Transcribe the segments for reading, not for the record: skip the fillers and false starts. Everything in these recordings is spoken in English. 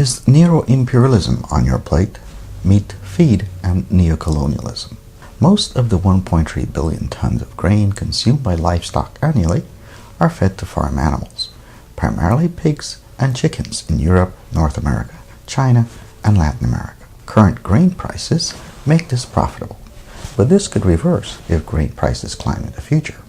Is Neo-Imperialism on your plate? Meet, feed, and Neocolonialism. Most of the 1.3 billion tons of grain consumed by livestock annually are fed to farm animals, primarily pigs and chickens in Europe, North America, China, and Latin America. Current grain prices make this profitable, but this could reverse if grain prices climb in the future.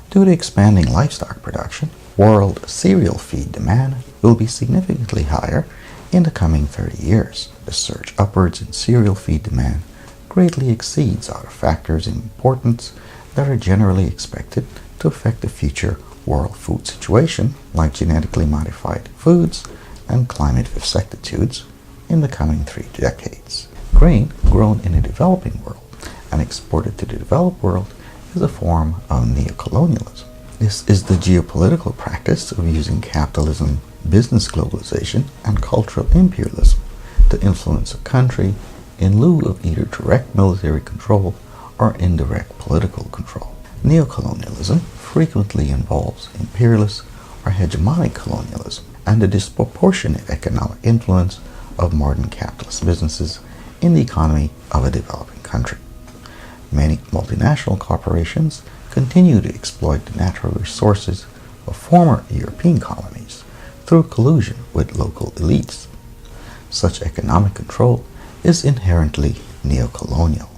Due to expanding livestock production, world cereal feed demand will be significantly higher in the coming 30 years. The surge upwards in cereal feed demand greatly exceeds other factors in importance that are generally expected to affect the future world food situation, like genetically modified foods and climate vicissitudes in the coming 3 decades. Grain grown in the developing world and exported to the developed world is a form of neocolonialism. This is the geopolitical practice of using capitalism, business globalization, and cultural imperialism to influence a country in lieu of either direct military control or indirect political control. Neocolonialism frequently involves imperialist or hegemonic colonialism and the disproportionate economic influence of modern capitalist businesses in the economy of a developing country. Many multinational corporations continue to exploit the natural resources of former European colonies through collusion with local elites. Such economic control is inherently neocolonial.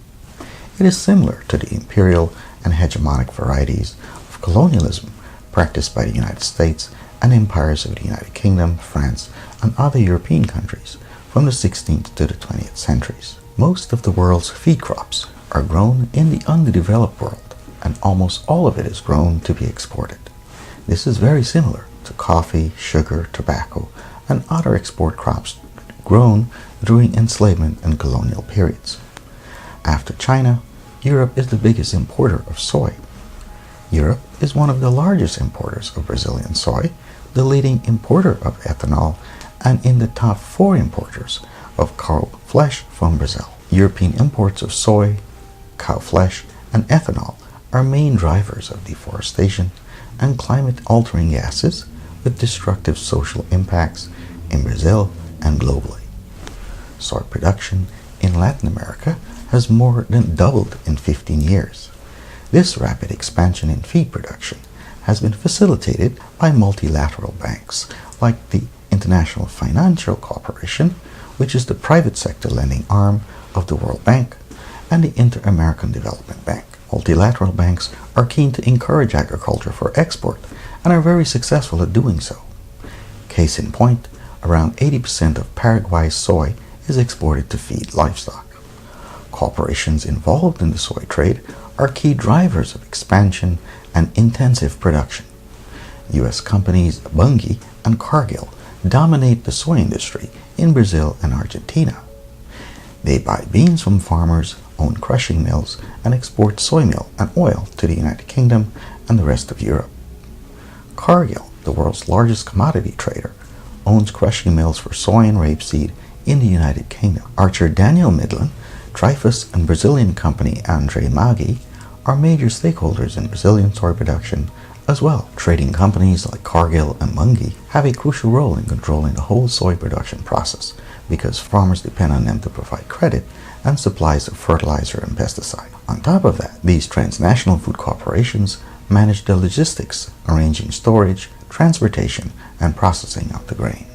It is similar to the imperial and hegemonic varieties of colonialism practiced by the United States and empires of the United Kingdom, France, and other European countries from the 16th to the 20th centuries. Most of the world's feed crops are grown in the underdeveloped world, and almost all of it is grown to be exported. This is very similar to coffee, sugar, tobacco, and other export crops grown during enslavement and colonial periods. After China, Europe is the biggest importer of soy. Europe is one of the largest importers of Brazilian soy, the leading importer of ethanol, and in the top 4 importers of cow flesh from Brazil. European imports of soy, cow flesh, and ethanol are main drivers of deforestation and climate-altering gases with destructive social impacts in Brazil and globally. Soy production in Latin America has more than doubled in 15 years. This rapid expansion in feed production has been facilitated by multilateral banks like the International Financial Corporation, which is the private sector lending arm of the World Bank, and the Inter-American Development Bank. Multilateral banks are keen to encourage agriculture for export and are very successful at doing so. Case in point, around 80% of Paraguay's soy is exported to feed livestock. Corporations involved in the soy trade are key drivers of expansion and intensive production. U.S. companies Bunge and Cargill dominate the soy industry in Brazil and Argentina. They buy beans from farmers, own crushing mills, and export soy meal and oil to the United Kingdom and the rest of Europe. Cargill, the world's largest commodity trader, owns crushing mills for soy and rapeseed in the United Kingdom. Archer Daniel Midland, Dreyfus, and Brazilian company Andre Maggi are major stakeholders in Brazilian soy production as well. Trading companies like Cargill and Bunge have a crucial role in controlling the whole soy production process because farmers depend on them to provide credit and supplies of fertilizer and pesticide. On top of that, these transnational food corporations manage the logistics, arranging storage, transportation, and processing of the grain.